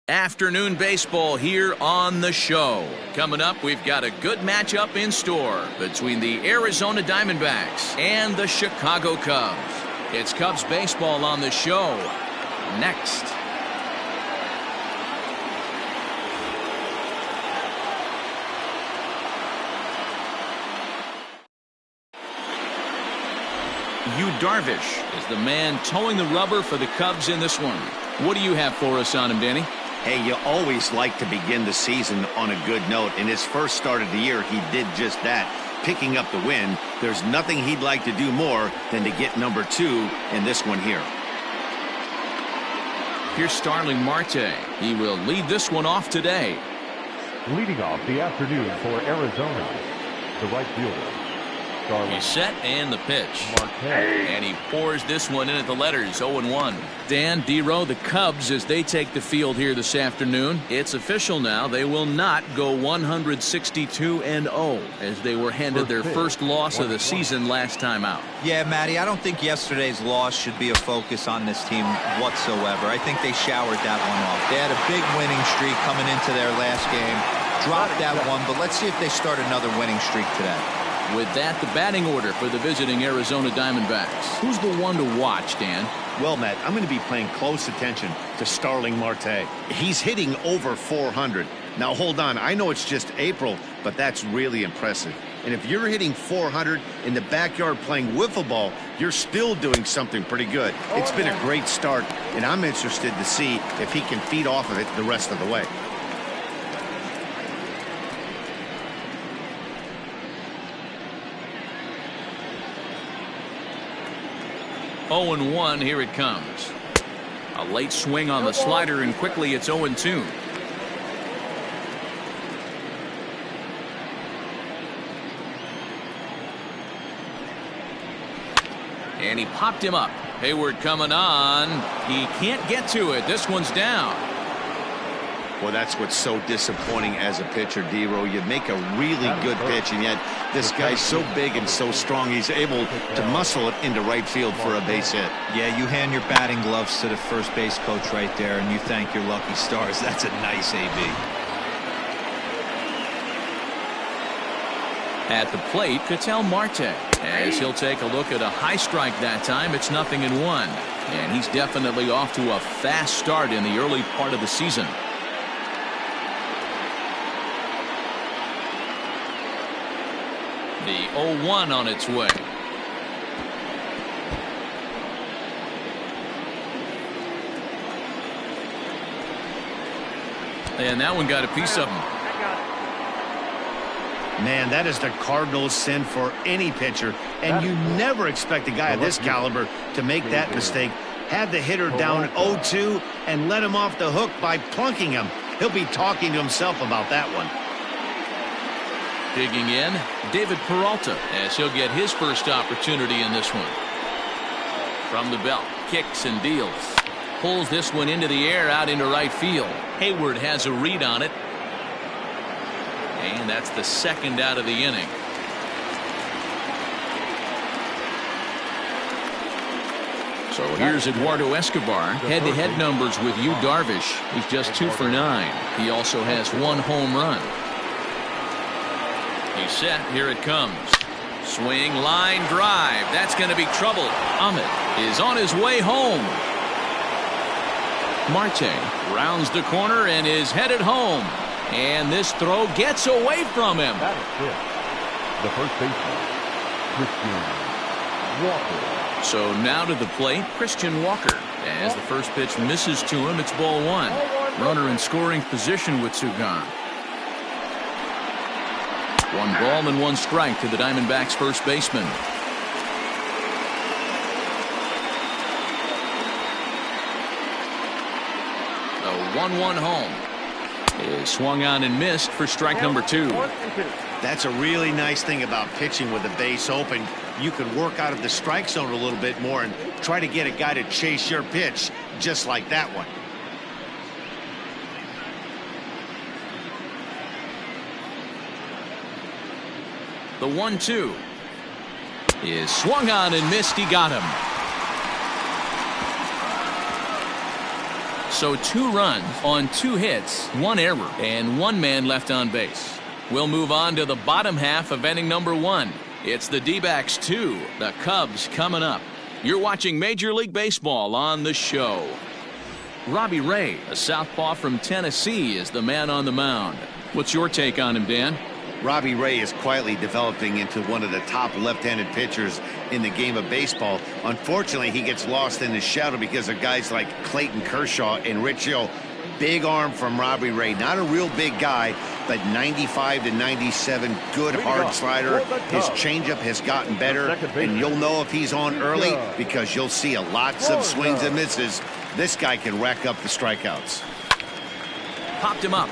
Afternoon baseball here on the show. Coming up, we've got a good matchup in store between the Arizona Diamondbacks and the Chicago Cubs. It's Cubs baseball on the show next. Yu Darvish is the man towing the rubber for the Cubs in this one. What do you have for us on him, Danny? Hey, you always like to begin the season on a good note. In his first start of the year, he did just that, picking up the win. There's nothing he'd like to do more than to get number 2 in this one here. Here's Starling Marte. He will lead this one off today. Leading off the afternoon for Arizona, the right fielder. He's set and the pitch. And he pours this one in at the letters, 0-1. Dan, D-Row, the Cubs, as they take the field here this afternoon, it's official now. They will not go 162-0 as they were handed their first loss of the season last time out. Yeah, Matty, I don't think yesterday's loss should be a focus on this team whatsoever. I think they showered that one off. They had a big winning streak coming into their last game. Dropped that one, but let's see if they start another winning streak today. With that, the batting order for the visiting Arizona Diamondbacks. Who's the one to watch, Dan? Well, Matt, I'm going to be paying close attention to Starling Marte. He's hitting over 400. Now, hold on. I know it's just April, but that's really impressive. And if you're hitting 400 in the backyard playing wiffle ball, you're still doing something pretty good. It's been a great start, and I'm interested to see if he can feed off of it the rest of the way. Oh and 1, here it comes. A late swing on the slider, and quickly it's 0-2. And he popped him up. Hayward coming on. He can't get to it. This one's down. Well, that's what's so disappointing as a pitcher, D-Row. You make a really good pitch, and yet this guy's so big and so strong, he's able to muscle it into right field for a base hit. Yeah, you hand your batting gloves to the first base coach right there, and you thank your lucky stars. That's a nice AB. At the plate, Ketel Marte, as he'll take a look at a high strike that time. It's 0-1, and he's definitely off to a fast start in the early part of the season. The 0-1 on its way. And that one got a piece of him. Man, that is the Cardinals' sin for any pitcher, and you never expect a guy of this caliber to make that mistake. Had the hitter down 0-2 and let him off the hook by plunking him. He'll be talking to himself about that one. Digging in, David Peralta, as he'll get his first opportunity in this one. From the belt, kicks and deals. Pulls this one into the air out into right field. Hayward has a read on it. And that's the second out of the inning. So here's Eduardo Escobar. Head-to-head numbers with Yu Darvish. He's just 2 for 9. He also has 1 home run. He's set. Here it comes. Swing, line, drive. That's going to be trouble. Ahmed is on his way home. Marte rounds the corner and is headed home. And this throw gets away from him. That is it. The first baseman, Christian Walker. So now to the plate, Christian Walker. As the first pitch misses to him, it's ball 1. Runner in scoring position with 2 gone. 1 ball and 1 strike to the Diamondbacks' first baseman. The 1-1 home is swung on and missed for strike number 2. That's a really nice thing about pitching with the base open. You can work out of the strike zone a little bit more and try to get a guy to chase your pitch just like that one. The 1-2 is swung on and missed. He got him. So 2 runs on 2 hits, 1 error, and 1 man left on base. We'll move on to the bottom half of inning number 1. It's the D-backs 2, the Cubs coming up. You're watching Major League Baseball on the show. Robbie Ray, a southpaw from Tennessee, is the man on the mound. What's your take on him, Dan? Robbie Ray is quietly developing into one of the top left-handed pitchers in the game of baseball. Unfortunately, he gets lost in the shadow because of guys like Clayton Kershaw and Rich Hill. Big arm from Robbie Ray. Not a real big guy, but 95 to 97, good hard slider. His changeup has gotten better, and you'll know if he's on early because you'll see lots of swings and misses. This guy can rack up the strikeouts. Popped him up.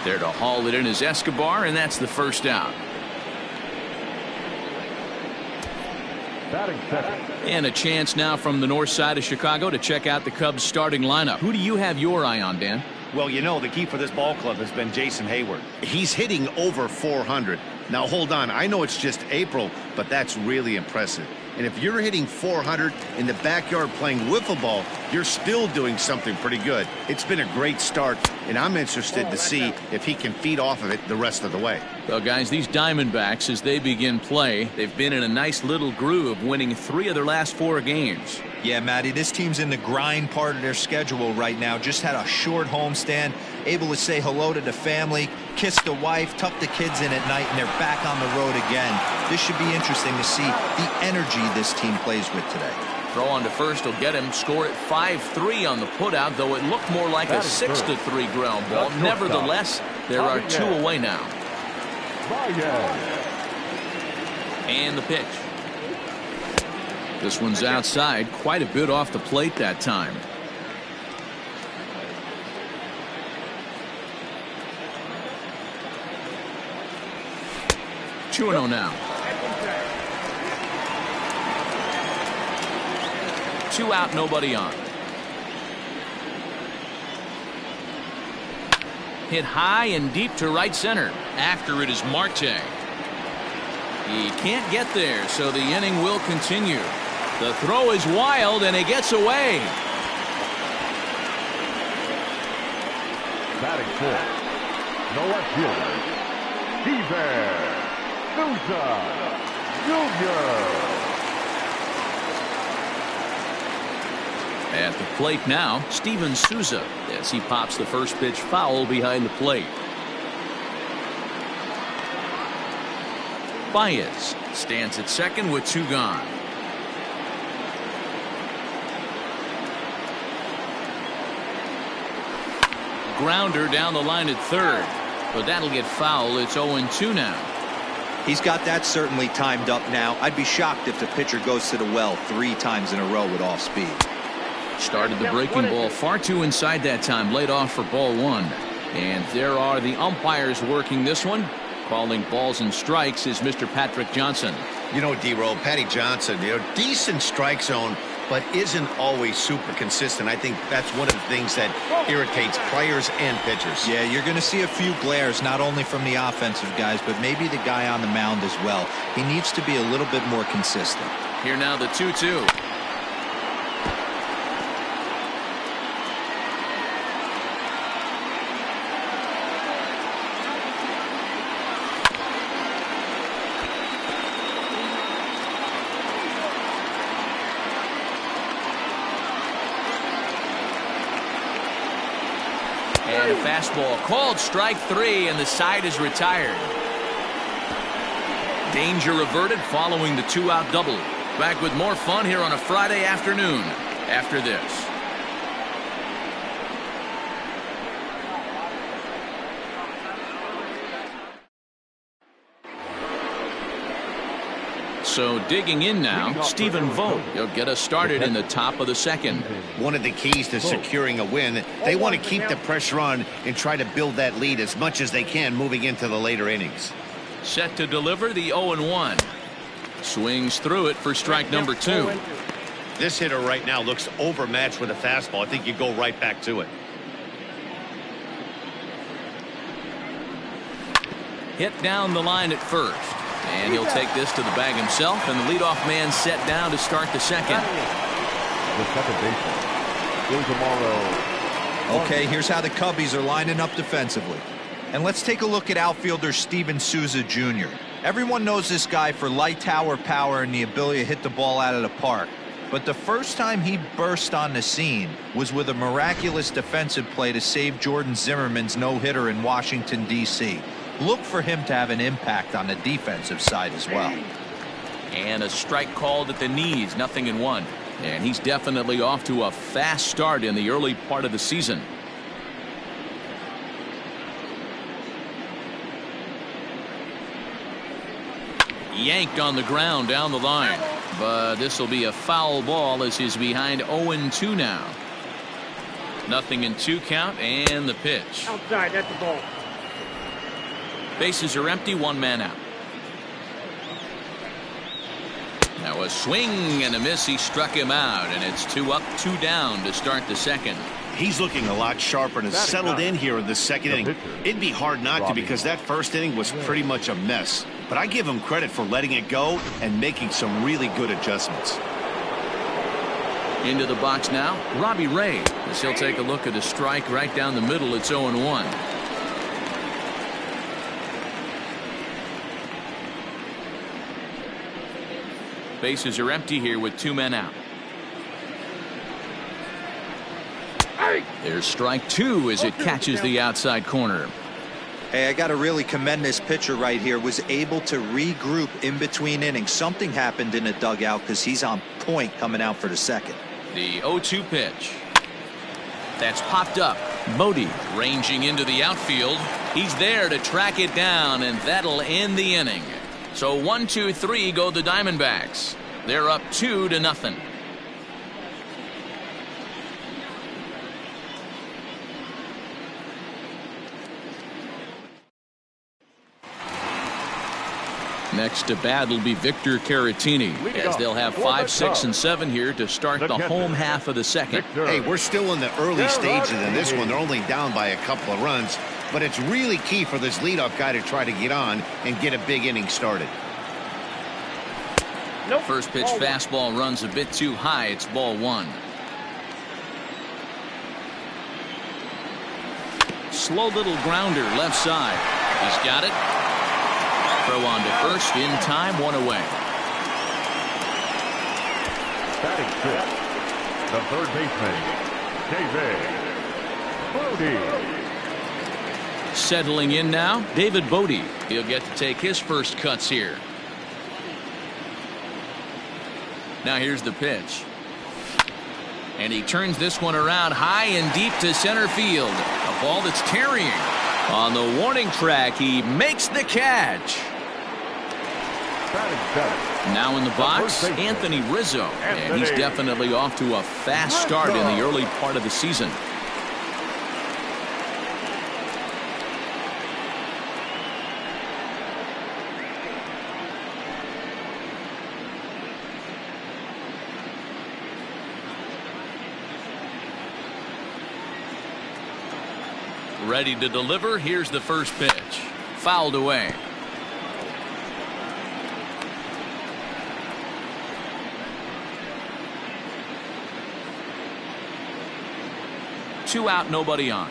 There to haul it in is Escobar, and that's the first out. Batting second. And a chance now from the north side of Chicago to check out the Cubs starting lineup. Who do you have your eye on, Dan? Well, you know, the key for this ball club has been Jason Hayward. He's hitting over 400. Now, hold on. I know it's just April, but that's really impressive. And if you're hitting 400 in the backyard playing wiffle ball, you're still doing something pretty good. It's been a great start, and I'm interested to see if he can feed off of it the rest of the way. Well, guys, these Diamondbacks, as they begin play, they've been in a nice little groove, winning 3 of their last 4 games. Yeah, Matty, this team's in the grind part of their schedule right now. Just had a short homestand, able to say hello to the family, kiss the wife, tuck the kids in at night, and they're back on the road again. This should be interesting to see the energy this team plays with today. Throw on to first will get him. Score at 5-3 on the putout, though it looked more like a 6-3 ground ball. Nevertheless, there are 2 away now. And the pitch. This one's outside, quite a bit off the plate that time. Two and 0 now. 2 out, nobody on. Hit high and deep to right center. After it is Marte. He can't get there, so the inning will continue. The throw is wild, and he gets away. Batting fourth, the left fielder, Steven Souza Jr. At the plate now, Steven Souza, as he pops the first pitch foul behind the plate. Baez stands at second with 2 gone. Grounder down the line at third, but that'll get foul. It's 0-2 now. He's got that certainly timed up now. I'd be shocked if the pitcher goes to the well 3 times in a row with off speed. Started the breaking ball far too inside that time, laid off for ball 1. And there are the umpires working this one. Calling balls and strikes is Mr. Patrick Johnson. You know, D-Roll, Patty Johnson, decent strike zone, but isn't always super consistent. I think that's one of the things that irritates players and pitchers. Yeah, you're going to see a few glares, not only from the offensive guys, but maybe the guy on the mound as well. He needs to be a little bit more consistent. Here now the 2-2. And a fastball called strike 3, and the side is retired. Danger averted following the 2-out double. Back with more fun here on a Friday afternoon after this. So digging in now, Stephen Vogt. He'll get us started in the top of the second. One of the keys to securing a win, they want to keep the pressure on and try to build that lead as much as they can moving into the later innings. Set to deliver the 0-1. Swings through it for strike number 2. This hitter right now looks overmatched with a fastball. I think you go right back to it. Hit down the line at first. And he'll take this to the bag himself, and the leadoff man set down to start the second. The second baseman is tomorrow. Okay, here's how the Cubbies are lining up defensively. And let's take a look at outfielder Steven Souza Jr. Everyone knows this guy for light tower power and the ability to hit the ball out of the park. But the first time he burst on the scene was with a miraculous defensive play to save Jordan Zimmerman's no-hitter in Washington, D.C. Look for him to have an impact on the defensive side as well. And a strike called at the knees, 0-1. And he's definitely off to a fast start in the early part of the season. Yanked on the ground down the line. But this will be a foul ball as he's behind 0-2 now. 0-2 count and the pitch. Outside, that's the ball. Bases are empty, one man out. Now a swing and a miss. He struck him out, and it's 2 up, 2 down to start the second. He's looking a lot sharper and has settled in here in the second inning. It'd be hard not to, because that first inning was pretty much a mess. But I give him credit for letting it go and making some really good adjustments. Into the box now, Robbie Ray, as he'll take a look at a strike right down the middle. It's 0-1. Bases are empty here with 2 men out. There's strike 2 as it catches the outside corner. Hey, I got to really commend this pitcher right here. Was able to regroup in between innings. Something happened in the dugout because he's on point coming out for the second. The 0-2 pitch. That's popped up. Bodie ranging into the outfield. He's there to track it down, and that'll end the inning. So 1, 2, 3 go the Diamondbacks. They're up 2-0. Next to bat will be Victor Caratini, as they'll have 5, 6, and 7 here to start the home half of the second. Hey, we're still in the early stages in this one. They're only down by a couple of runs, but it's really key for this leadoff guy to try to get on and get a big inning started. First pitch fastball runs a bit too high. It's ball 1. Slow little grounder left side. He's got it. Throw on to first in time, 1 away. Batting fifth, the third baseman, David Bodie. Settling in now, David Bodie. He'll get to take his first cuts here. Now here's the pitch. And he turns this one around high and deep to center field. A ball that's carrying. On the warning track, he makes the catch. Now in the box, Anthony Rizzo. And he's definitely off to a fast start in the early part of the season. Ready to deliver. Here's the first pitch. Fouled away. Two out, nobody on.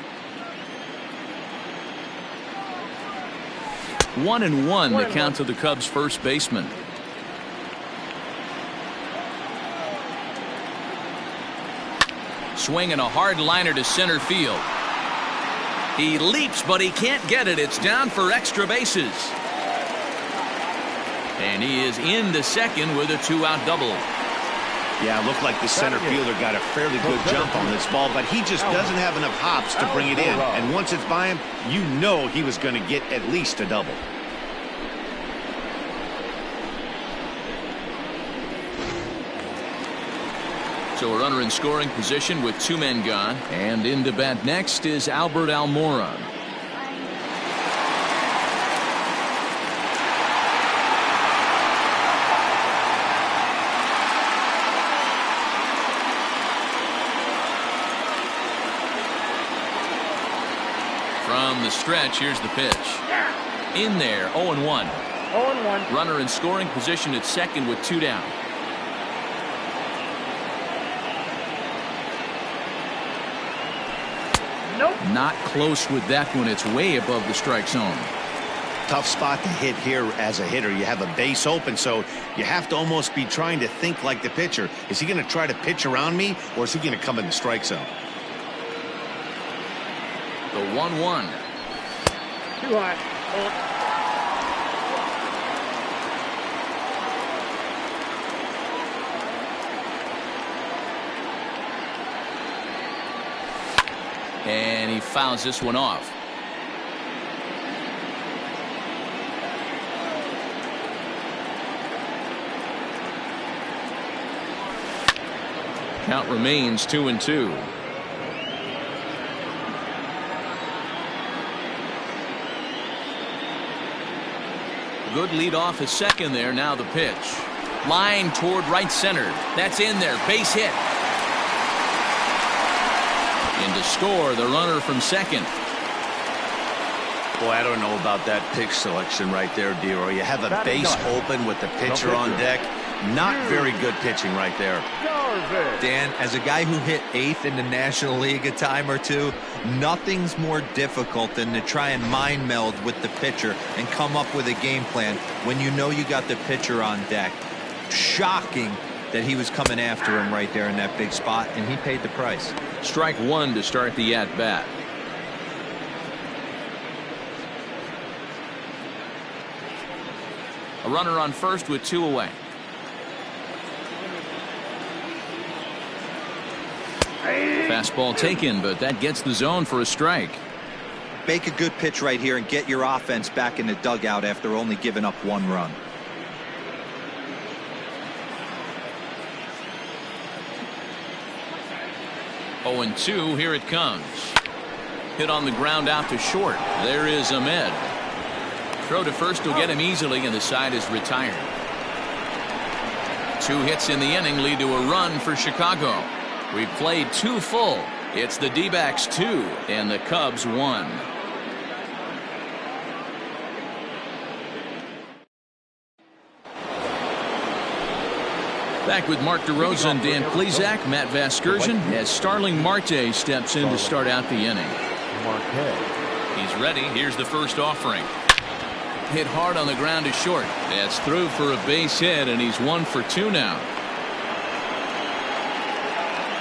1-1 the count to the Cubs' first baseman. Swinging a hard liner to center field. He leaps, but he can't get it. It's down for extra bases. And he is into second with a 2-out double. Yeah, it looked like the center fielder got a fairly good jump on this ball, but he just doesn't have enough hops to bring it in. And once it's by him, you know he was going to get at least a double. So a runner in scoring position with 2 men gone. And in to bat next is Albert Almora. From the stretch, here's the pitch. In there, 0-1. 0-1. Runner in scoring position at second with 2 down. Nope. Not close with that one. It's way above the strike zone. Tough spot to hit here as a hitter. You have a base open, so you have to almost be trying to think like the pitcher. Is he going to try to pitch around me, or is he going to come in the strike zone? The 1-1. Too high. And he fouls this one off. Count remains 2-2. Good lead off his second there. Now the pitch. Line toward right center. That's in there. Base hit. In to score, the runner from second. Boy, I don't know about that pitch selection right there, Dero. You have a base open with the pitcher on deck. Not very good pitching right there. Dan, as a guy who hit 8th in the National League a time or two, nothing's more difficult than to try and mind meld with the pitcher and come up with a game plan when you know you got the pitcher on deck. Shocking that he was coming after him right there in that big spot, and he paid the price. Strike one to start the at-bat. A runner on first with 2 away. Fastball taken, but that gets the zone for a strike. Make a good pitch right here and get your offense back in the dugout after only giving up 1 run. Oh, and 2, here it comes. Hit on the ground out to short. There is Ahmed. Throw to first will get him easily, and the side is retired. 2 hits in the inning lead to a run for Chicago. We've played 2 full. It's the D-backs 2 and the Cubs 1. Back with Mark DeRosa, Dan Plesac, Matt Vasgersian, as Starling Marte steps in to start out the inning. He's ready. Here's the first offering. Hit hard on the ground to short. That's through for a base hit, and he's 1 for 2 now.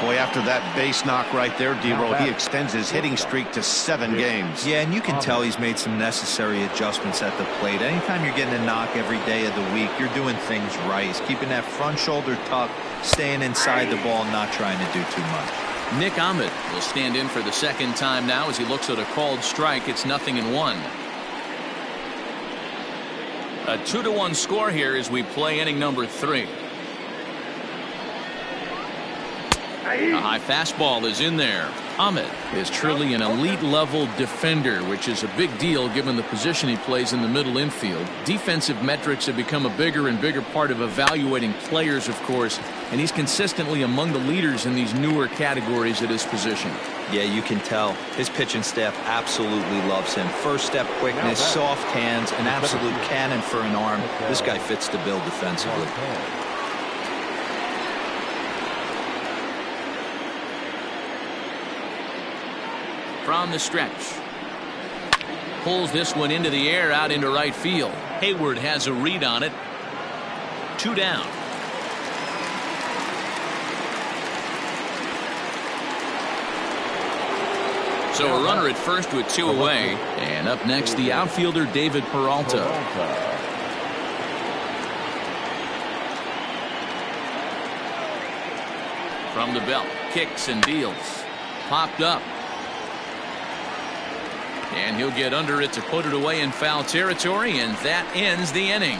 Boy, after that base knock right there, D-Roll, he extends his hitting streak to 7 games. Yeah, and you can tell he's made some necessary adjustments at the plate. Anytime you're getting a knock every day of the week, you're doing things right. He's keeping that front shoulder tucked, staying inside the ball, not trying to do too much. Nick Ahmed will stand in for the second time now as he looks at a called strike. It's 0-1. A 2-1 score here as we play inning number 3. A high fastball is in there. Ahmed is truly an elite level defender, which is a big deal given the position he plays in the middle infield. Defensive metrics have become a bigger and bigger part of evaluating players, of course, and he's consistently among the leaders in these newer categories at his position. Yeah, you can tell his pitching staff absolutely loves him. First step quickness, soft hands, an absolute cannon for an arm. This guy fits the bill defensively. From the stretch. Pulls this one into the air out into right field. Hayward has a read on it. 2 down. So a runner at first with 2 away. And up next, the outfielder David Peralta. From the belt. Kicks and deals. Popped up. And he'll get under it to put it away in foul territory, and that ends the inning.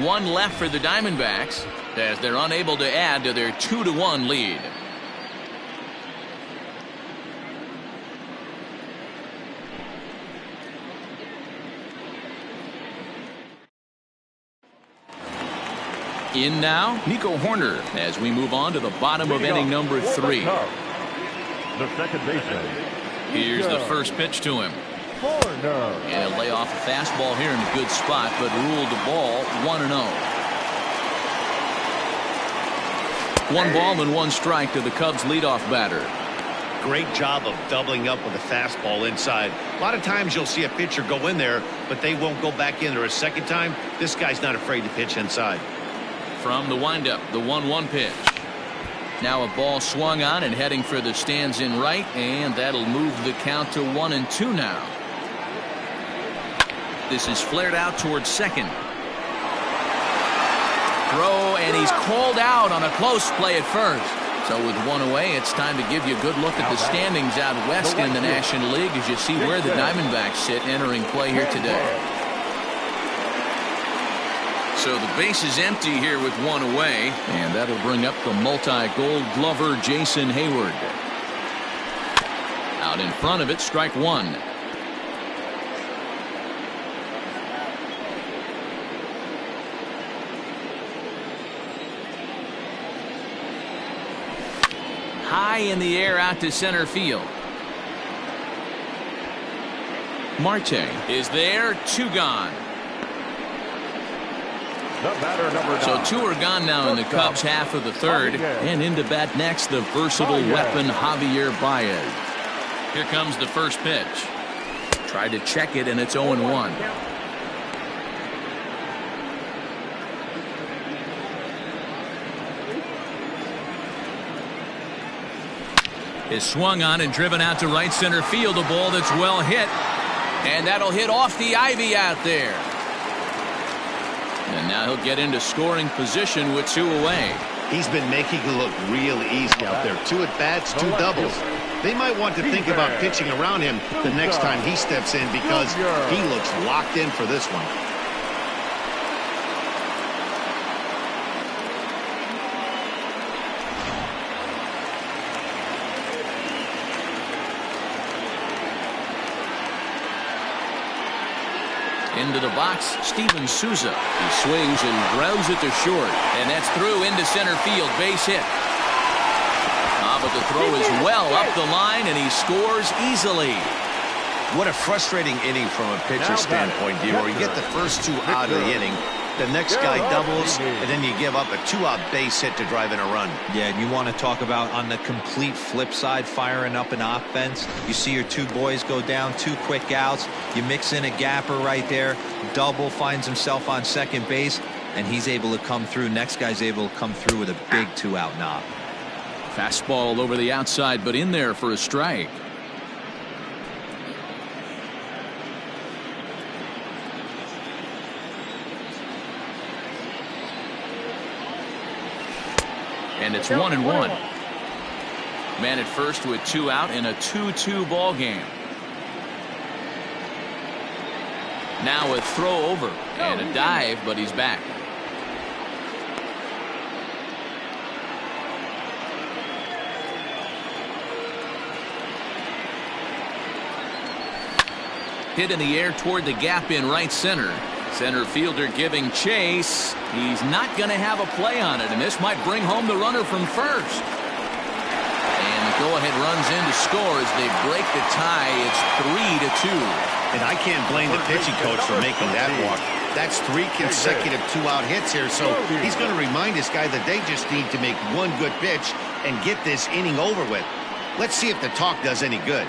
1 left for the Diamondbacks as they're unable to add to their 2-1 lead. In now, Nico Horner as we move on to the bottom of inning number 3. The second baseman. Here's the first pitch to him. And he'll lay off a fastball here in a good spot, but ruled the ball 1-0. 1 ball and 1 strike to the Cubs leadoff batter. Great job of doubling up with a fastball inside. A lot of times you'll see a pitcher go in there, but they won't go back in there a second time. This guy's not afraid to pitch inside. From the windup, the 1-1 pitch. Now a ball swung on and heading for the stands in right, and that'll move the count to 1-2 now. This is flared out towards second. Throw, and he's called out on a close play at first. So with one away, it's time to give you a good look at the standings out west in the National League as you see where the Diamondbacks sit entering play here today. So the base is empty here with one away, and that'll bring up the multi-gold glover Jason Hayward. Out in front of it, strike one. High in the air out to center field. Marte is there, 2 gone. So 2 are gone now in the Cubs half of the third, and into bat next the versatile weapon Javier Baez. Here comes the first pitch. Tried to check it, and it's 0-1. Is swung on and driven out to right center field. A ball that's well hit, and that'll hit off the ivy out there. And now he'll get into scoring position with 2 away. He's been making it look real easy out there. 2 at-bats, 2 doubles. They might want to think about pitching around him the next time he steps in because he looks locked in for this one. Into the box, Steven Souza. He swings and grounds it to short, and that's through into center field. Base hit. But the throw is well up the line, and he scores easily. What a frustrating inning from a pitcher's standpoint, D. Where you get the first 2 out of the inning, the next guy doubles, and then you give up a 2-out base hit to drive in a run. Yeah, and you want to talk about on the complete flip side, firing up an offense. You see your 2 boys go down, 2 quick outs. You mix in a gapper right there. Double, finds himself on second base, and he's able to come through. Next guy's able to come through with a big 2-out knock. Fastball over the outside, but in there for a strike. And it's 1-1. Man at first with 2 out in a 2-2 ball game. Now a throw over and a dive, but he's back. Hit in the air toward the gap in right center. Center fielder giving chase. He's not going to have a play on it, and this might bring home the runner from first. And the go-ahead runs in to score as they break the tie. It's 3-2. And I can't blame the pitching coach for making that walk. That's 3 consecutive 2-out hits here, so he's going to remind this guy that they just need to make 1 good pitch and get this inning over with. Let's see if the talk does any good.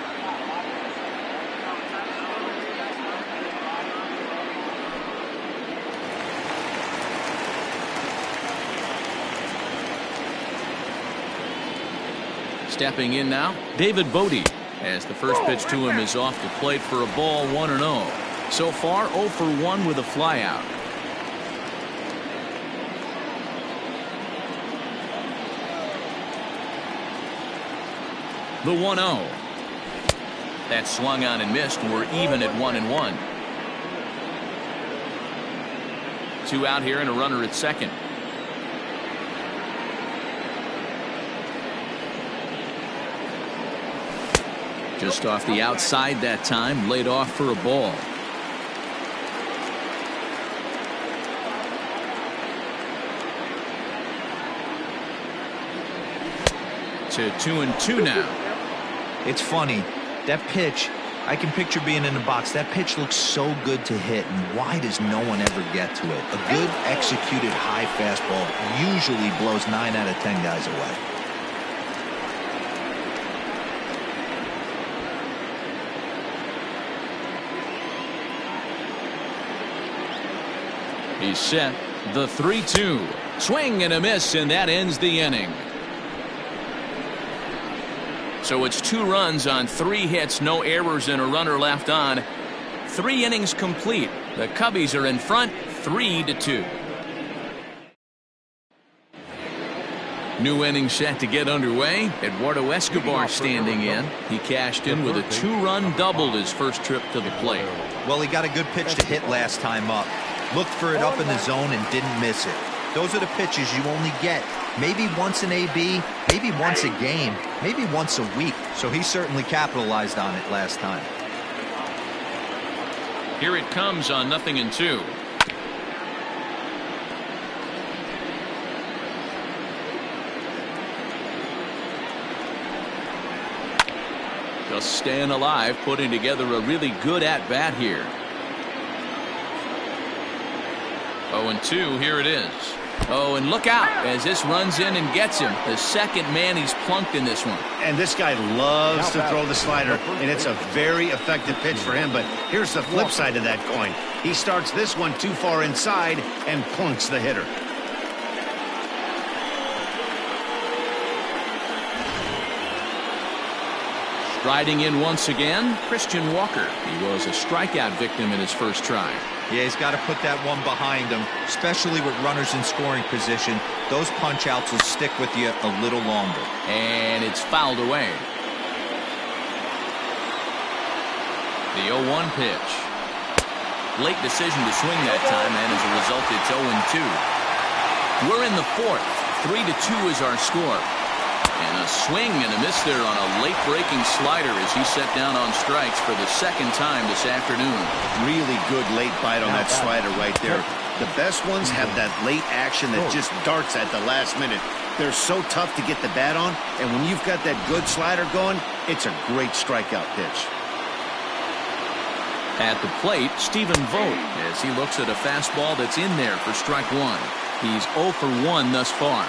Stepping in now, David Bodie, as the first pitch to him is off the plate for a ball, 1-0. So far 0 for 1 with a flyout. The 1-0. That swung on and missed. We're even at 1-1. 2 out here and a runner at second. Just off the outside that time, laid off for a ball. To 2-2 now. It's funny, that pitch, I can picture being in the box. That pitch looks so good to hit, and why does no one ever get to it? A good executed high fastball usually blows 9 out of 10 guys away. He's set. The 3-2. Swing and a miss, and that ends the inning. So it's 2 runs on 3 hits, no errors, and a runner left on. 3 innings complete. The Cubbies are in front, 3-2. New inning set to get underway. Eduardo Escobar standing in. He cashed in with a 2-run double his first trip to the plate. Well, he got a good pitch to hit last time up. Looked for it up in the zone and didn't miss it. Those are the pitches you only get maybe once in AB, maybe once a game, maybe once a week. So he certainly capitalized on it last time. Here it comes on 0-2. Just staying alive, putting together a really good at-bat here. 0-2, here it is. Oh, and look out as this runs in and gets him. The second man he's plunked in this one. And this guy loves to throw the slider, and it's a very effective pitch for him. But here's the flip side of that coin. He starts this one too far inside and plunks the hitter. Riding in once again, Christian Walker. He was a strikeout victim in his first try. Yeah, he's got to put that one behind him, especially with runners in scoring position. Those punch-outs will stick with you a little longer. And it's fouled away. The 0-1 pitch. Late decision to swing that time, and as a result, it's 0-2. We're in the 4th. 3-2 is our score. And a swing and a miss there on a late-breaking slider as he set down on strikes for the second time this afternoon. Really good late bite on that slider right there. The best ones have that late action that just darts at the last minute. They're so tough to get the bat on, and when you've got that good slider going, it's a great strikeout pitch. At the plate, Stephen Vogt as he looks at a fastball that's in there for strike 1. He's 0 for 1 thus far.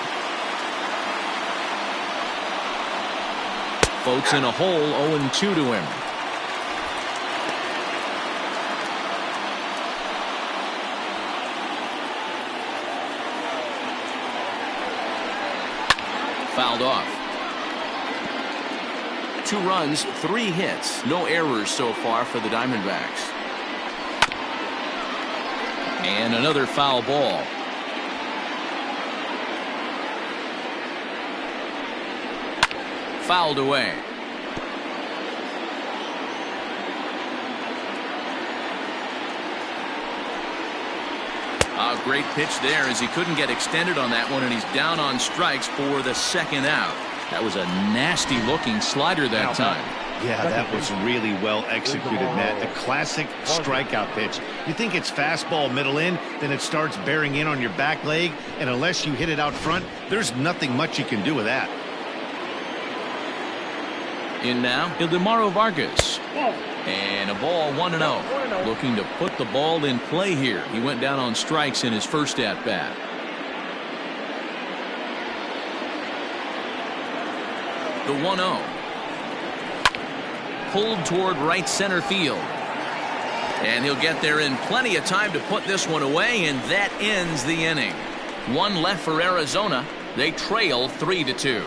Vogt's in a hole, 0-2 to him. Fouled off. 2 runs, 3 hits, no errors so far for the Diamondbacks. And another foul ball. Fouled away. A great pitch there as he couldn't get extended on that one, and he's down on strikes for the second out. That was a nasty looking slider that time. Yeah, that was really well executed, Matt. A classic strikeout pitch. You think it's fastball middle in, then it starts bearing in on your back leg, and unless you hit it out front, there's nothing much you can do with that. In now, Ildemaro Vargas. And a ball 1-0. Looking to put the ball in play here. He went down on strikes in his first at-bat. The 1-0. Pulled toward right center field. And he'll get there in plenty of time to put this one away, and that ends the inning. 1 left for Arizona. They trail 3-2.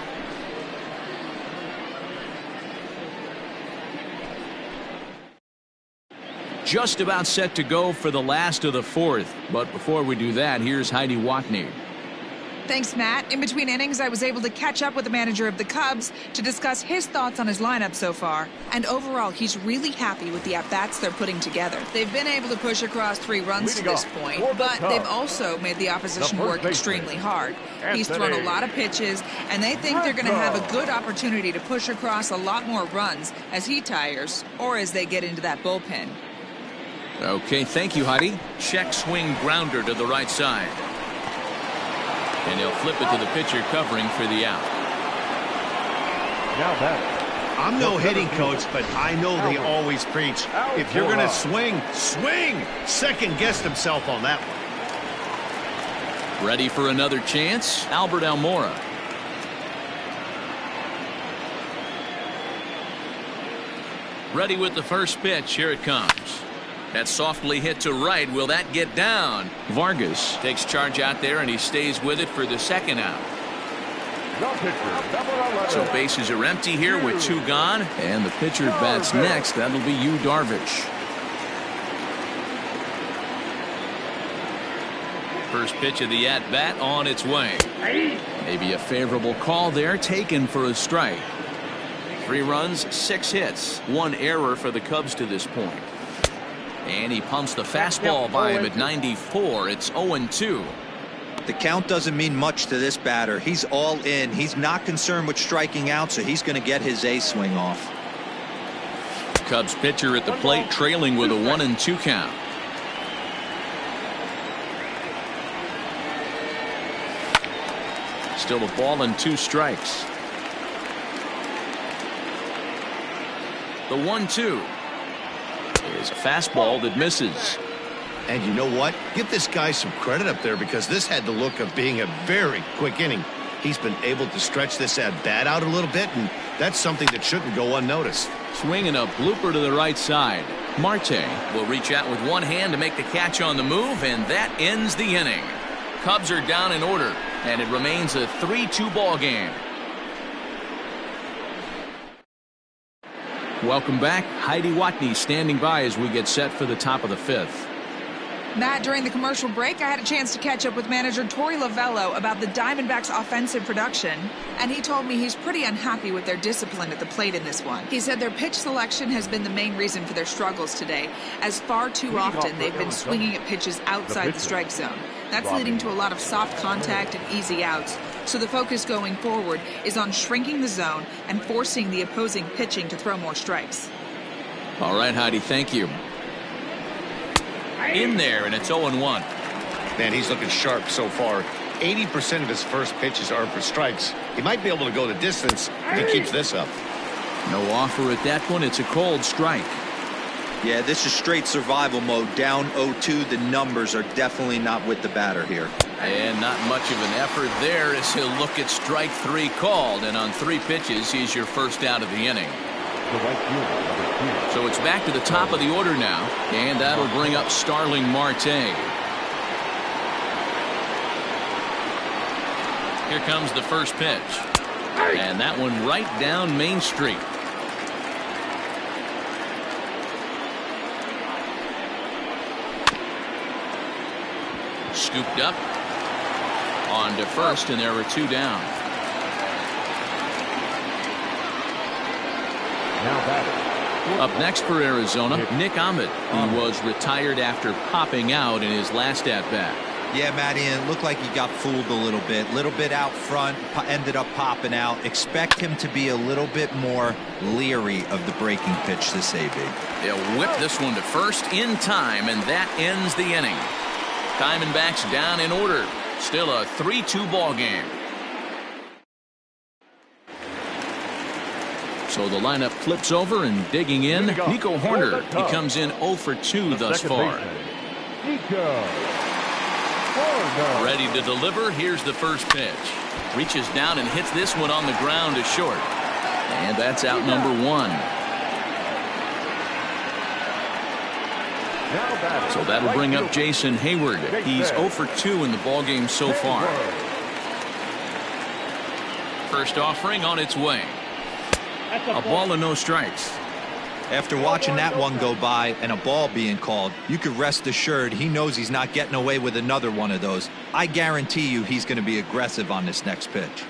Just about set to go for the last of the 4th. But before we do that, here's Heidi Watney. Thanks, Matt. In between innings, I was able to catch up with the manager of the Cubs to discuss his thoughts on his lineup so far. And overall, he's really happy with the at-bats they're putting together. They've been able to push across 3 runs to this point, but they've also made the opposition work extremely hard. He's thrown a lot of pitches, and they think they're going to have a good opportunity to push across a lot more runs as he tires or as they get into that bullpen. Okay, thank you, Heidi. Check swing grounder to the right side. And he'll flip it to the pitcher covering for the out. Now that. I'm no hitting coach, but I know they always preach, if you're going to swing, swing! Second guessed himself on that one. Ready for another chance? Albert Almora. Ready with the first pitch. Here it comes. That's softly hit to right. Will that get down? Vargas takes charge out there, and he stays with it for the second out. So bases are empty here with 2 gone. And the pitcher bats next. That'll be Yu Darvish. First pitch of the at-bat on its way. Maybe a favorable call there, taken for a strike. 3 runs, 6 hits, 1 error for the Cubs to this point. And he pumps the fastball by him at 94. It's 0-2. The count doesn't mean much to this batter. He's all in. He's not concerned with striking out, so he's going to get his A swing off. Cubs pitcher at the plate, trailing with a 1-2 count. Still a ball and 2 strikes. The 1-2 is a fastball that misses. And you know what? Give this guy some credit up there, because this had the look of being a very quick inning. He's been able to stretch this at-bat out a little bit, and that's something that shouldn't go unnoticed. Swinging a blooper to the right side. Marte will reach out with one hand to make the catch on the move, and that ends the inning. Cubs are down in order, and it remains a 3-2 ball game. Welcome back. Heidi Watney standing by as we get set for the top of the 5th. Matt, during the commercial break, I had a chance to catch up with manager Torey Lovello about the Diamondbacks' offensive production, and he told me he's pretty unhappy with their discipline at the plate in this one. He said their pitch selection has been the main reason for their struggles today, as far too often they've been swinging at pitches outside the strike zone. That's leading to a lot of soft contact and easy outs, so the focus going forward is on shrinking the zone and forcing the opposing pitching to throw more strikes. All right, Heidi, thank you. In there, and it's 0-1. Man, he's looking sharp so far. 80% of his first pitches are for strikes. He might be able to go the distance if he keeps this up. No offer at that one. It's a cold strike. Yeah, this is straight survival mode. Down 0-2. The numbers are definitely not with the batter here. And not much of an effort there as he'll look at strike 3 called. And on 3 pitches, he's your first out of the inning. So it's back to the top of the order now, and that'll bring up Starling Marte. Here comes the first pitch, and that one right down Main Street. Scooped up on to first, and there were 2 down. Up next for Arizona, Nick Ahmed, who was retired after popping out in his last at-bat. Yeah, Matty, it looked like he got fooled a little bit out front, ended up popping out. Expect him to be a little bit more leery of the breaking pitch this AB. They'll whip this one to first in time, and that ends the inning. Diamondbacks down in order. Still a 3-2 ball game. So the lineup flips over, and digging in, Nico Horner. He comes in 0 for 2 thus far. Ready to deliver. Here's the first pitch. Reaches down and hits this one on the ground to short. And that's out number 1. So that'll bring up Jason Hayward. He's 0 for 2 in the ballgame so far. First offering on its way. A ball and no strikes. After watching that one go by and a ball being called, you could rest assured he knows he's not getting away with another one of those. I guarantee you he's going to be aggressive on this next pitch.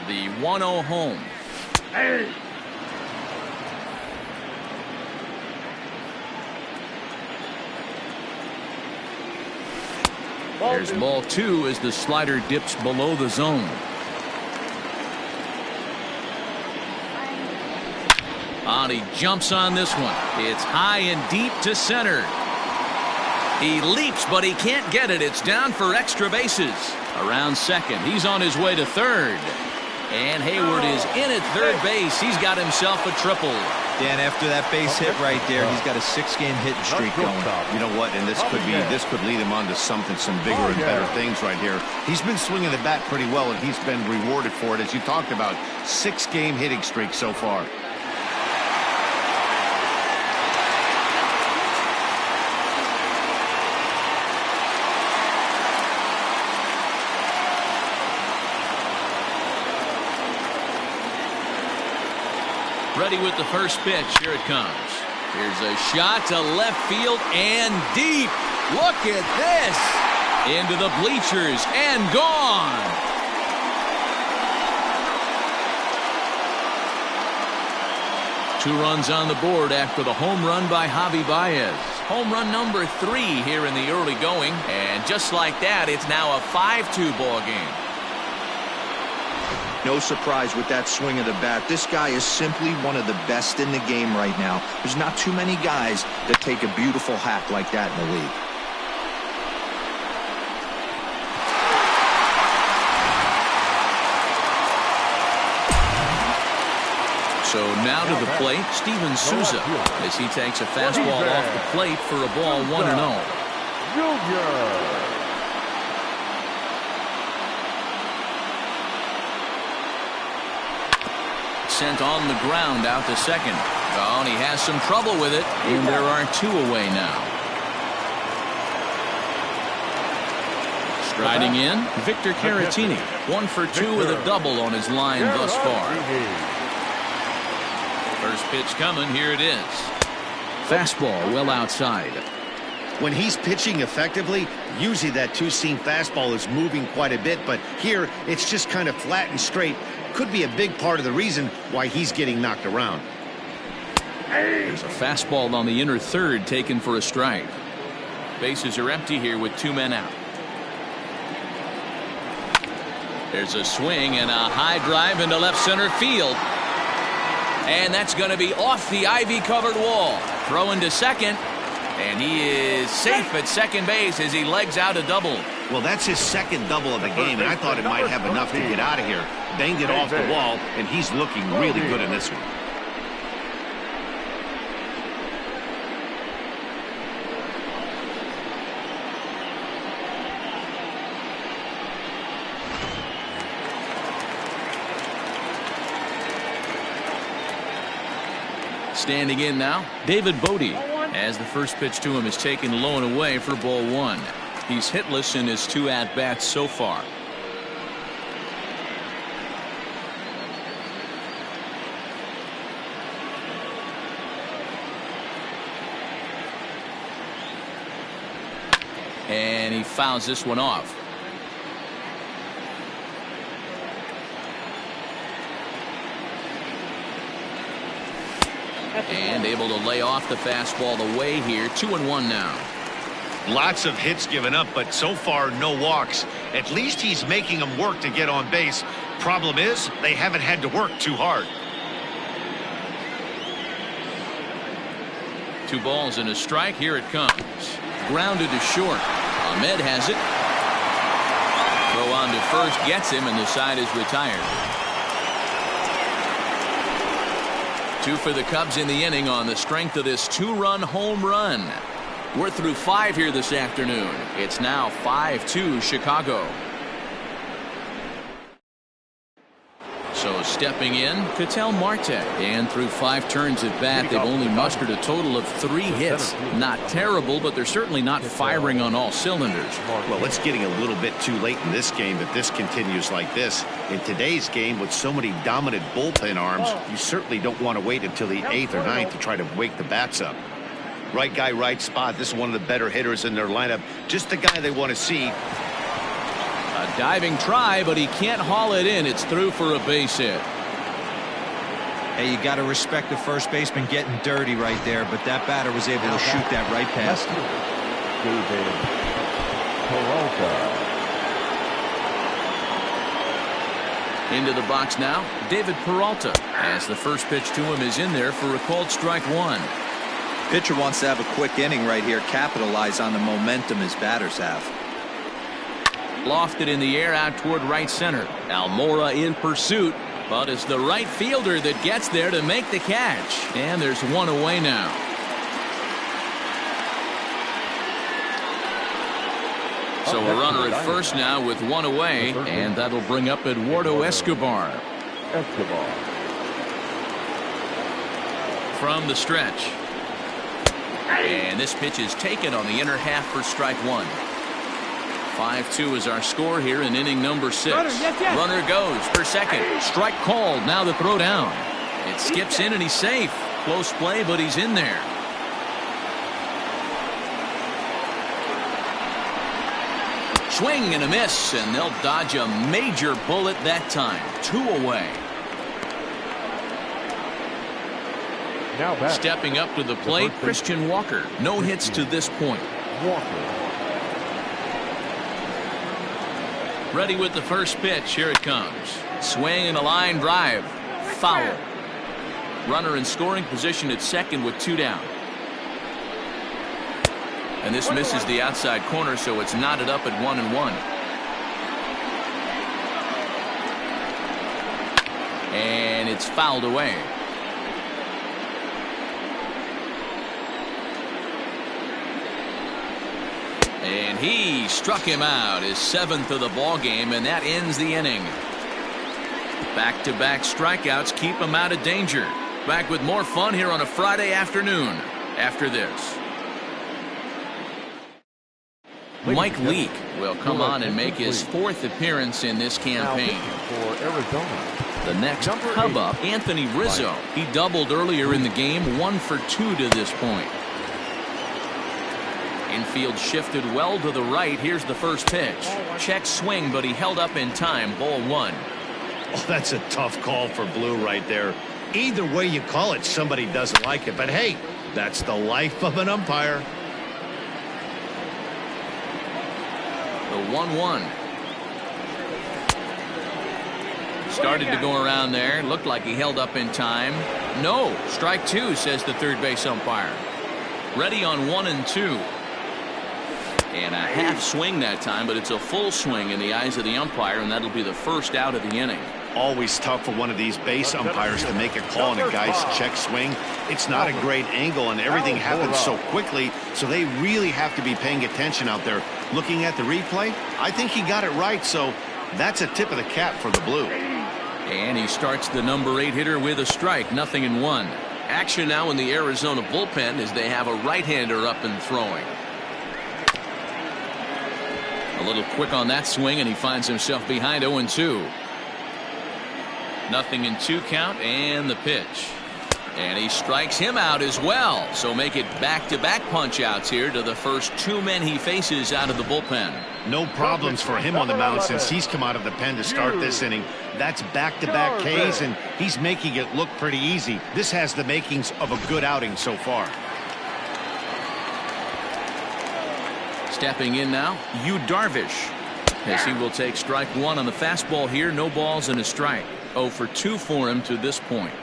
The 1-0 home. Hey. There's ball 2 as the slider dips below the zone. And he jumps on this one. It's high and deep to center. He leaps, but he can't get it. It's down for extra bases. Around second. He's on his way to third. And Hayward is in at third base. He's got himself a triple. Dan, after that base hit right there, he's got a 6-game hitting streak going. You know what? And this could lead him on to some bigger and better things right here. He's been swinging the bat pretty well, and he's been rewarded for it, as you talked about. 6-game hitting streak so far. Ready with the first pitch. Here it comes. Here's a shot to left field and deep. Look at this. Into the bleachers and gone. Two runs on the board after the home run by Javi Baez. Home run number 3 here in the early going. And just like that, it's now a 5-2 ball game. No surprise with that swing of the bat. This guy is simply one of the best in the game right now. There's not too many guys that take a beautiful hack like that in the league. So now to the plate, Steven Souza, as he takes a fastball off the plate for a ball 1-0. Sent on the ground out to second. Oh, and he has some trouble with it. And there are 2 away now. Striding in, Victor Caratini. 1 for 2 with a double on his line thus far. First pitch coming. Here it is. Fastball well outside. When he's pitching effectively, usually that 2-seam fastball is moving quite a bit, but here it's just kind of flat and straight. Could be a big part of the reason why he's getting knocked around. There's a fastball on the inner third taken for a strike. Bases are empty here with 2 men out. There's a swing and a high drive into left center field. And that's going to be off the ivy-covered wall. Throw into second. And he is safe at second base as he legs out a double. Well, that's his second double of the game, and I thought it might have enough to get out of here. Banged it off the wall, and he's looking really good in this one. Standing in now, David Bodie, as the first pitch to him is taken low and away for ball 1. He's hitless in his 2 at-bats so far. And he fouls this one off. And able to lay off the fastball away here. 2-1 now. Lots of hits given up, but so far no walks. At least he's making them work to get on base. Problem is, they haven't had to work too hard. 2 balls and a strike. Here it comes. Grounded to short. Ahmed has it. Throw on to first gets him, and the side is retired. 2 for the Cubs in the inning on the strength of this 2-run home run. We're through 5 here this afternoon. It's now 5-2 Chicago. So stepping in, Ketel Marte. And through 5 turns at bat, they've only mustered a total of 3 hits. Not terrible, but they're certainly not firing on all cylinders. Well, it's getting a little bit too late in this game if this continues like this. In today's game, with so many dominant bullpen arms, you certainly don't want to wait until the 8th or 9th to try to wake the bats up. Right guy, right spot. This is one of the better hitters in their lineup. Just the guy they want to see. A diving try, but he can't haul it in. It's through for a base hit. Hey, you got to respect the first baseman getting dirty right there, but that batter was able to shoot that right past him. David Peralta. Into the box now, David Peralta, as the first pitch to him is in there for a called strike 1. Pitcher wants to have a quick inning right here, capitalize on the momentum his batters have. Lofted in the air out toward right center. Almora in pursuit, but it's the right fielder that gets there to make the catch. And there's one away now. So a runner at first now with one away, and that'll bring up Eduardo Escobar. From the stretch. And this pitch is taken on the inner half for strike one. 5-2 is our score here in inning number 6. Runner goes for second. Strike called. Now the throw down. It skips in and he's safe. Close play, but he's in there. Swing and a miss, and they'll dodge a major bullet that time. 2 away. Now stepping up to the plate, Christian Walker. No hits to this point. Ready with the first pitch. Here it comes. Swing and a line drive. Foul. Runner in scoring position at second with 2 down. And this misses the outside corner, so it's knotted up at 1-1. And it's fouled away. And he struck him out, his 7th of the ball game, and that ends the inning. Back-to-back strikeouts keep him out of danger. Back with more fun here on a Friday afternoon after this. Mike Leake will come on and make his 4th appearance in this campaign. For Arizona, the next Cub up, Anthony Rizzo. He doubled earlier in the game, 1 for 2 to this point. Infield shifted well to the right. Here's the first pitch. Check swing, but he held up in time. Ball 1. Oh, that's a tough call for Blue right there. Either way you call it, somebody doesn't like it. But hey, that's the life of an umpire. The 1-1. Started to go around there. Looked like he held up in time. No. Strike 2, says the third base umpire. Ready on 1 and 2. And a half swing that time, but it's a full swing in the eyes of the umpire, and that'll be the first out of the inning. Always tough for one of these base umpires to make a call on a guy's check swing. It's not a great angle, and everything happens so quickly, so they really have to be paying attention out there. Looking at the replay, I think he got it right, so that's a tip of the cap for the Blue. And he starts the number 8 hitter with a strike, 0-1. Action now in the Arizona bullpen as they have a right-hander up and throwing. A little quick on that swing, and he finds himself behind 0-2. 0-2 count, and the pitch. And he strikes him out as well. So make it back-to-back punch-outs here to the first 2 men he faces out of the bullpen. No problems for him on the mound since he's come out of the pen to start this inning. That's back-to-back Ks, and he's making it look pretty easy. This has the makings of a good outing so far. Stepping in now, Yu Darvish, as he will take strike 1 on the fastball here. No balls and a strike. 0 for 2 for him to this point.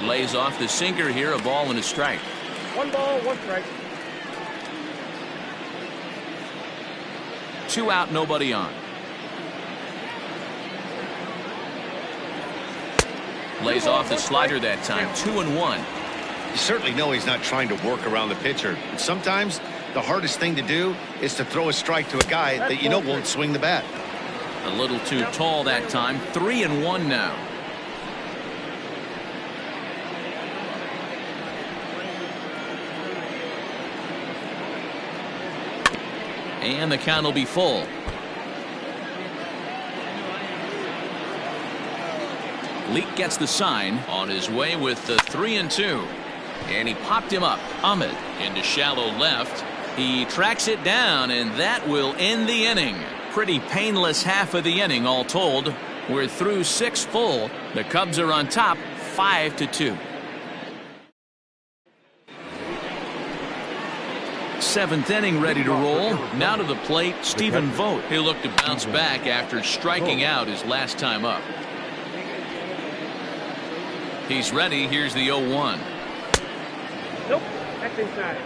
Lays off the sinker here, a ball and a strike. 1 ball, 1 strike. 2 out, nobody on. Lays off the slider that time. 2-1. You certainly know he's not trying to work around the pitcher. But sometimes the hardest thing to do is to throw a strike to a guy that you know won't swing the bat. A little too tall that time. 3-1 now. And the count will be full. Leake gets the sign, on his way with the 3-2. And he popped him up. Ahmed into shallow left. He tracks it down, and that will end the inning. Pretty painless half of the inning all told. We're through 6 full. The Cubs are on top 5-2. 7th inning ready to roll. Now to the plate, Stephen Vogt. He'll look to bounce back after striking out his last time up. He's ready. Here's the 0-1. Nope. That's inside.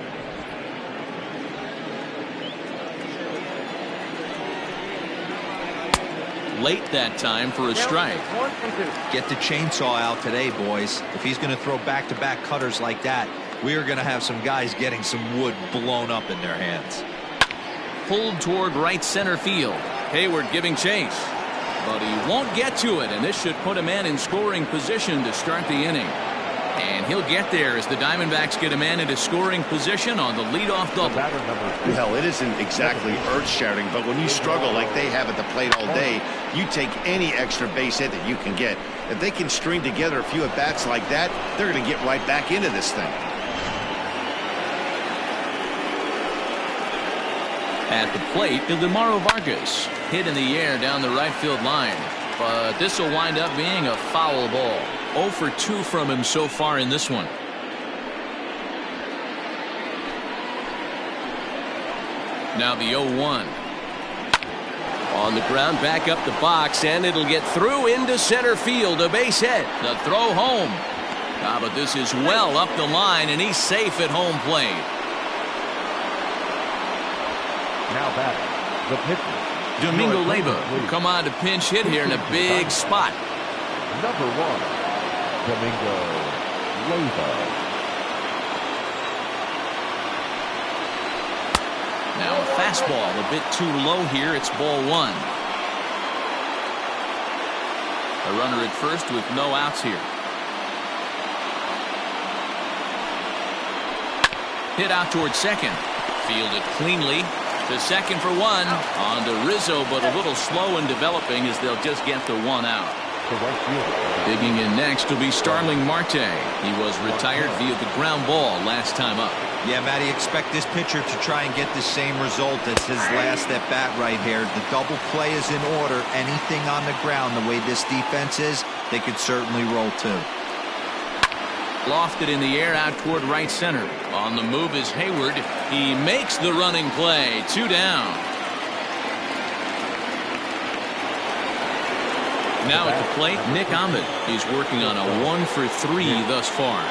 Late that time for a strike. 1 and 2. Get the chainsaw out today, boys. If he's going to throw back-to-back cutters like that, we are going to have some guys getting some wood blown up in their hands. Pulled toward right center field. Hayward giving chase. But he won't get to it, and this should put a man in scoring position to start the inning. And he'll get there as the Diamondbacks get a man into scoring position on the leadoff double. Well, it isn't exactly earth-shattering, but when you struggle like they have at the plate all day, you take any extra base hit that you can get. If they can string together a few at-bats like that, they're going to get right back into this thing. At the plate, Ildemaro Vargas hit in the air down the right field line. But this will wind up being a foul ball. 0 for 2 from him so far in this one. Now the 0-1. On the ground, back up the box, and it'll get through into center field. A base hit. The throw home. But this is well up the line, and he's safe at home plate. Now batting, the pitcher, Domingo Leyva will come on to pinch hit here in a big spot. Number 1, Domingo Leyva. Now a fastball a bit too low here. It's ball 1. A runner at first with no outs here. Hit out toward second. Fielded cleanly. To second for 1. On to Rizzo, but a little slow in developing as they'll just get the 1 out. Digging in next will be Starling Marte. He was retired via the ground ball last time up. Yeah, Matty, expect this pitcher to try and get the same result as his last at bat right here. The double play is in order. Anything on the ground, the way this defense is, they could certainly roll too. Lofted in the air out toward right center. On the move is Hayward. He makes the running play. 2 down. Now at the plate, Nick Ahmed. He's working on a 1 for 3 thus far.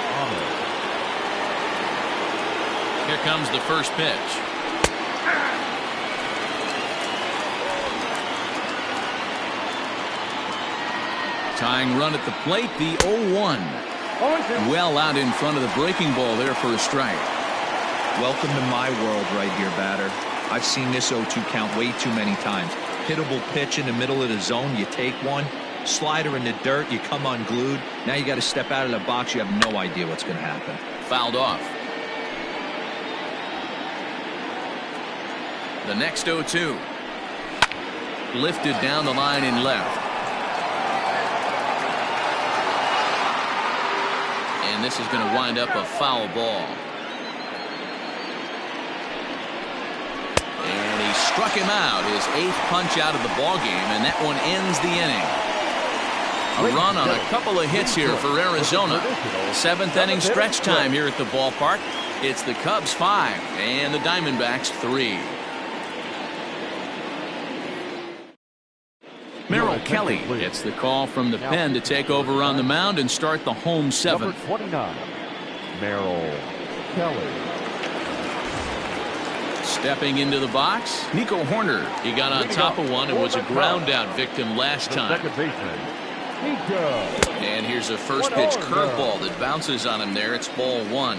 Here comes the first pitch. Tying run at the plate, the 0-1. Well out in front of the breaking ball there for a strike. Welcome to my world right here, batter. I've seen this 0-2 count way too many times. Hittable pitch in the middle of the zone, you take one. Slider in the dirt, you come unglued. Now you got to step out of the box. You have no idea what's going to happen. Fouled off. The next 0-2. Lifted down the line in left. And this is going to wind up a foul ball. And he struck him out, his 8th punch out of the ball game, and that one ends the inning. A run on a couple of hits here for Arizona. 7th inning stretch time here at the ballpark. It's the Cubs 5 and the Diamondbacks 3. Merrill Kelly gets the call from the pen to take over on the mound and start the home 7th. Number 29, Merrill Kelly. Stepping into the box, Nico Horner. He got on top of one and was a ground out victim last time. Second baseman, Nico. And here's a first pitch curveball that bounces on him there. It's ball 1.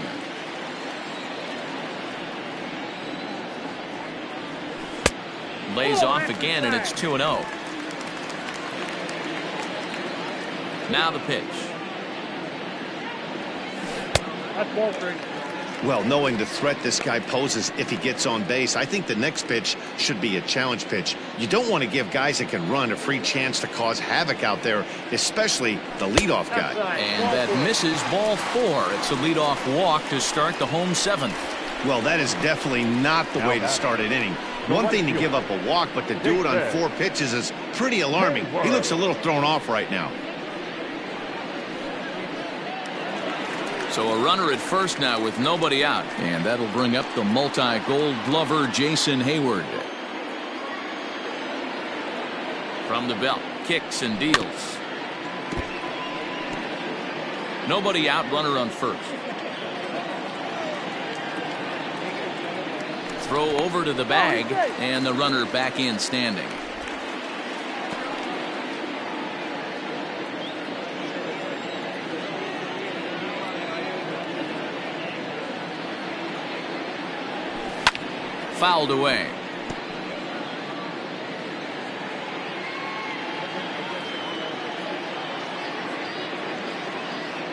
Lays off again, and it's 2-0. Now the pitch. That's ball 3. Well, knowing the threat this guy poses if he gets on base, I think the next pitch should be a challenge pitch. You don't want to give guys that can run a free chance to cause havoc out there, especially the leadoff guy. And that misses ball 4. It's a leadoff walk to start the home 7th. Well, that is definitely not the way to start an inning. One thing to give up a walk, but to do it on 4 pitches is pretty alarming. He looks a little thrown off right now. So a runner at first now with nobody out. And that'll bring up the multi-gold glover Jason Hayward. From the belt, kicks and deals. Nobody out, runner on first. Throw over to the bag, and the runner back in standing. Fouled away.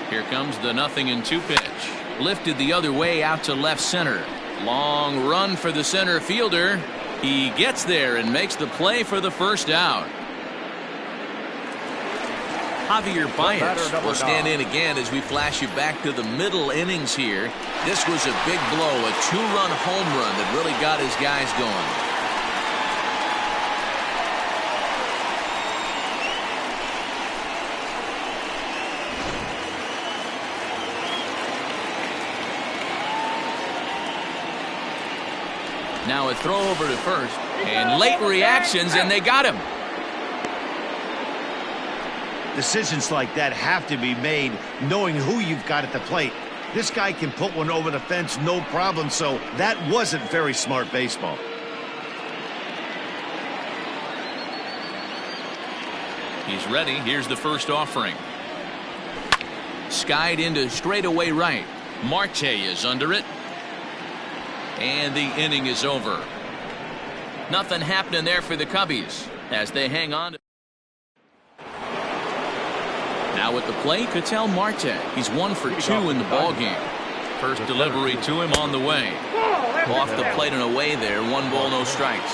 Here comes the 0-2 pitch. Lifted the other way out to left center. Long run for the center fielder. He gets there and makes the play for the first out. Javier Baez will stand in again as we flash you back to the middle innings here. This was a big blow, a 2-run home run that really got his guys going. Now a throw over to first, and late reactions, and they got him. Decisions like that have to be made knowing who you've got at the plate. This guy can put one over the fence no problem, so that wasn't very smart baseball. He's ready. Here's the first offering. Skied into straightaway right. Marte is under it. And the inning is over. Nothing happening there for the Cubbies as they hang on. Now at the plate, Ketel Marte. He's 1 for 2 in the ball game. First delivery to him on the way. Off the plate and away there. 1 ball, no strikes.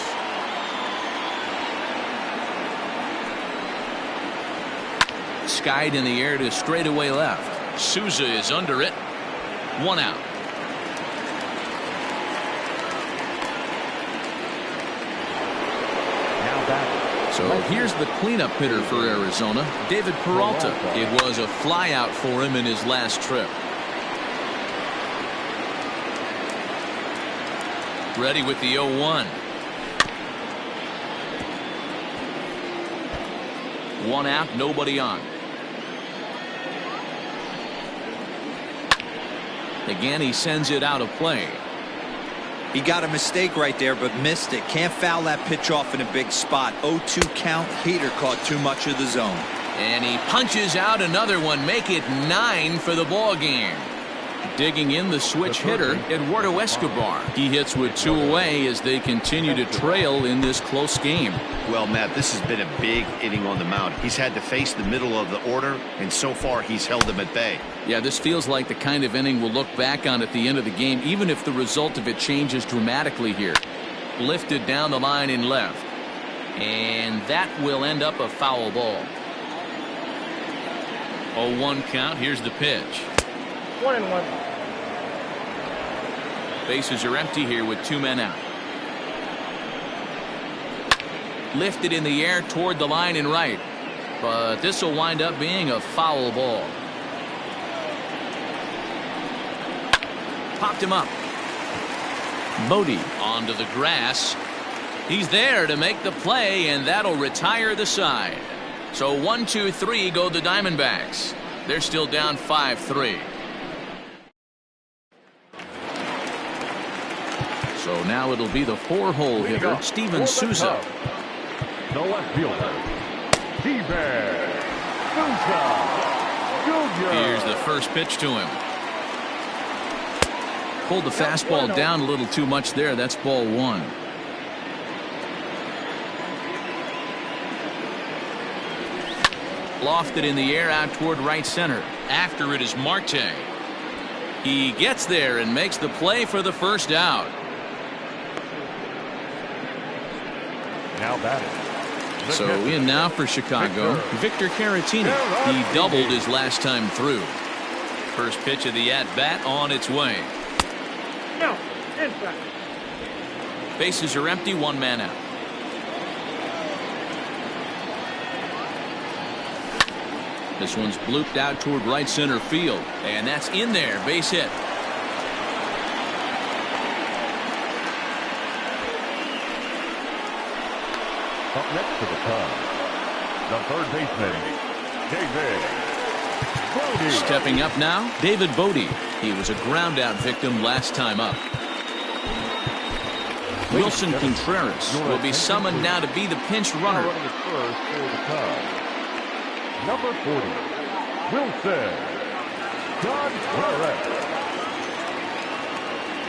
Skied in the air to straightaway left. Souza is under it. 1 out. So here's the cleanup hitter for Arizona, David Peralta. It was a flyout for him in his last trip. Ready with the 0-1. 1 out, nobody on. Again, he sends it out of play. He got a mistake right there, but missed it. Can't foul that pitch off in a big spot. 0-2 count. Heater caught too much of the zone. And he punches out another one. Make it 9 for the ball game. Digging in the switch hitter, Eduardo Escobar. He hits with 2 away as they continue to trail in this close game. Well, Matt, this has been a big inning on the mound. He's had to face the middle of the order, and so far he's held them at bay. Yeah, this feels like the kind of inning we'll look back on at the end of the game, even if the result of it changes dramatically here. Lifted down the line in left. And that will end up a foul ball. 0-1 count. Here's the pitch. 1-1. Bases are empty here with 2 men out. Lifted in the air toward the line and right. But this will wind up being a foul ball. Popped him up. Bodie onto the grass. He's there to make the play, and that'll retire the side. So 1-2-3 go the Diamondbacks. They're still down 5-3. So now it'll be the 4-hole hitter, Steven Souza. The left fielder, Steven Souza Jr. Here's the first pitch to him. Pulled the fastball down a little too much there. That's ball 1. Lofted in the air out toward right center. After it is Marte. He gets there and makes the play for the first out. Now batting. So in now for Chicago, Victor Caratini. He doubled his last time through. First pitch of the at-bat on its way. No, inside. Bases are empty, 1 man out. This one's blooped out toward right center field, and that's in there. Base hit. Up next to the Cubs, the third baseman, David. Stepping up now, David Bodie. He was a ground-out victim last time up. Wilson Contreras will be summoned now to be the pinch runner. Number 40, Wilson Contreras.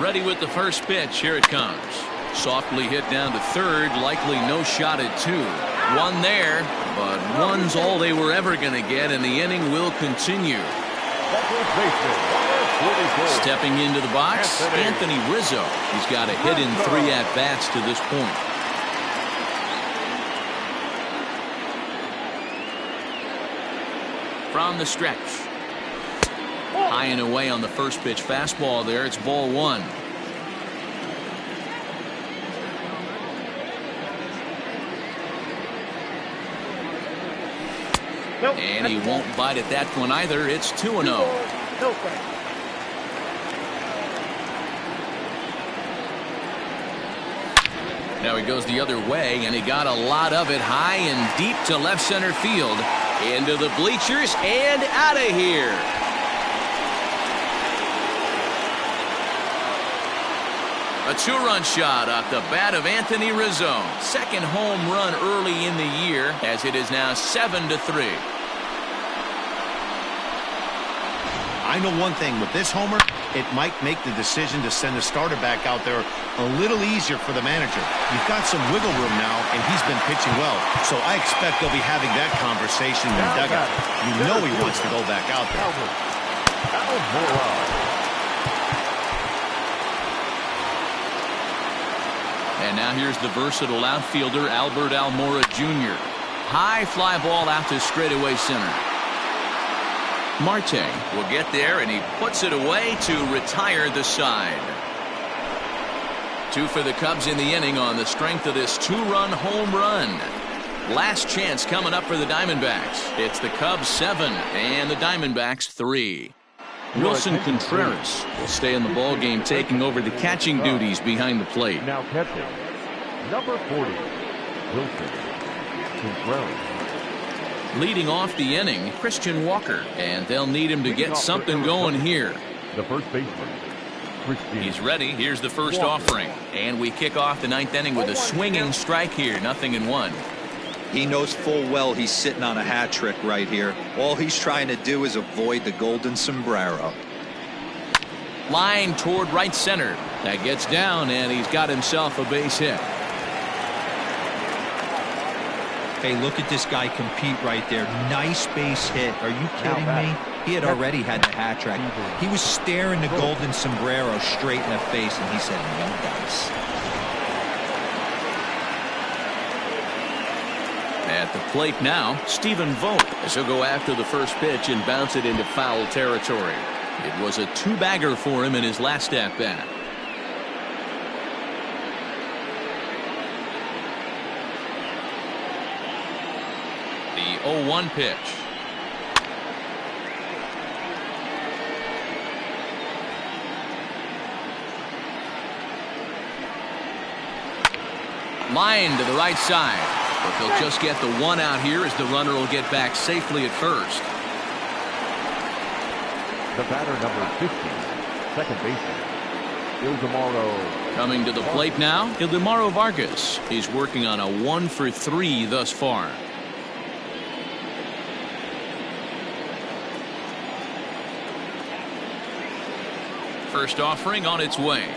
Ready with the first pitch. Here it comes. Softly hit down to third. Likely no shot at two. One there, but one's all they were ever going to get, and the inning will continue. Stepping into the box, Anthony Rizzo. He's got a hit in 3 at-bats to this point. From the stretch. High and away on the first pitch fastball there. It's ball 1. And he won't bite at that one either. It's 2-0. Now he goes the other way, and he got a lot of it high and deep to left center field. Into the bleachers and out of here. A 2-run shot off the bat of Anthony Rizzo. Second home run early in the year, as it is now 7-3. I know one thing with this homer, it might make the decision to send the starter back out there a little easier for the manager. You've got some wiggle room now, and he's been pitching well, so I expect they'll be having that conversation in the dugout. You know he wants to go back out there. And now here's the versatile outfielder Albert Almora Jr. High fly ball out to straightaway center. Marte will get there, and he puts it away to retire the side. 2 for the Cubs in the inning on the strength of this 2-run home run. Last chance coming up for the Diamondbacks. It's the Cubs 7 and the Diamondbacks 3. Wilson Contreras will stay in the ballgame, taking over the catching duties behind the plate. Now catching, number 40, Wilson Contreras. Leading off the inning, Christian Walker, and they'll need him to get something going here. The first baseman, Christian. He's ready. Here's the first offering, and we kick off the 9th inning with a swinging strike here. 0-1. He knows full well he's sitting on a hat trick right here. All he's trying to do is avoid the golden sombrero. Line toward right center. That gets down, and he's got himself a base hit. Hey, look at this guy compete right there. Nice base hit. Are you kidding me? He had already had the hat trick. He was staring the golden sombrero straight in the face, and he said, no dice. At the plate now, Stephen Vogt, as he'll go after the first pitch and bounce it into foul territory. It was a 2-bagger for him in his last at-bat. The 0-1 pitch. Line to the right side. But they'll just get the 1 out here as the runner will get back safely at first. The batter, number 50, second baseman, Ildemaro. Coming to the plate now, Ildemaro Vargas. He's working on a 1 for 3 thus far. First offering on its way.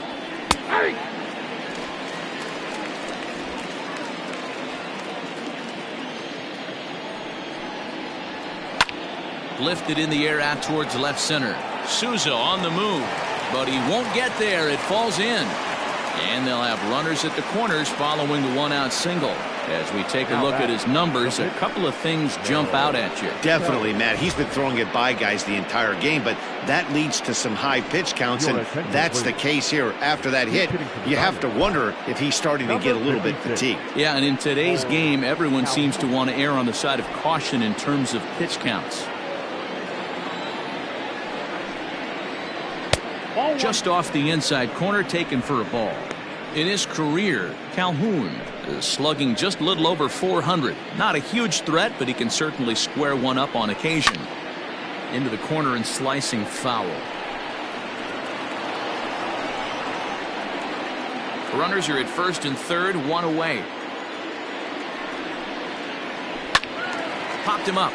Lifted in the air out towards left center. Souza on the move, but he won't get there. It falls in. And they'll have runners at the corners following the 1-out single. As we take a look at his numbers, a couple of things jump out at you. Definitely, Matt. He's been throwing it by guys the entire game, but that leads to some high pitch counts, and that's the case here. After that hit, you have to wonder if he's starting to get a little bit fatigued. Yeah, and in today's game, everyone seems to want to err on the side of caution in terms of pitch counts. Just off the inside corner, taken for a ball. In his career, Calhoun is slugging just a little over 400. Not a huge threat, but he can certainly square one up on occasion. into the corner and slicing foul. Runners are at first and third, one away. Popped him up.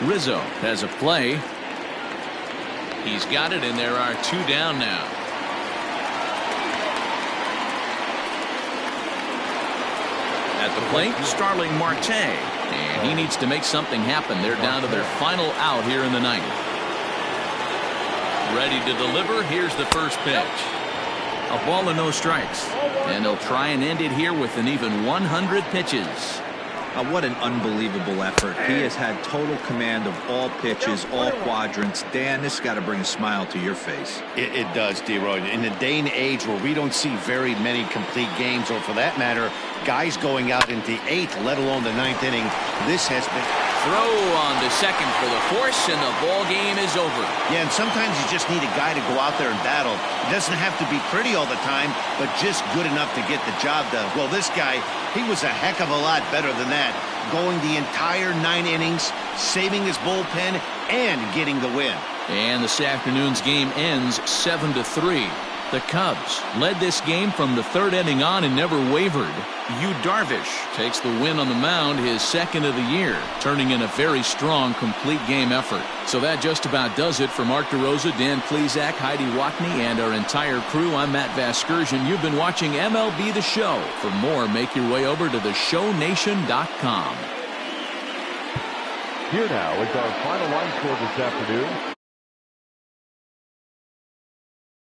Rizzo has a play. He's got it, and there are two down now. At the plate, Starling Marte. And he needs to make something happen. They're down to their final out here in the ninth. Ready to deliver. Here's the first pitch. A ball and no strikes. And they'll try and end it here with an even 100 pitches. What an unbelievable effort. He has had total command of all pitches, all quadrants. Dan, this got to bring a smile to your face. It does, D-Roy. In a day and age where we don't see very many complete games, or for that matter, guys going out into eighth, let alone the ninth inning, this has been... Throw on to second for the force, and the ball game is over. Yeah, and sometimes you just need a guy to go out there and battle. It doesn't have to be pretty all the time, but just good enough to get the job done. Well, this guy, he was a heck of a lot better than that, going the entire 9 innings, saving his bullpen, and getting the win. And this afternoon's game ends 7-3. The Cubs led this game from the third inning on and never wavered. Yu Darvish takes the win on the mound, his second of the year, turning in a very strong complete game effort. So that just about does it for Mark DeRosa, Dan Plesac, Heidi Watney, and our entire crew. I'm Matt Vasgersian. You've been watching MLB The Show. For more, make your way over to theshownation.com. Here now is our final line score this afternoon.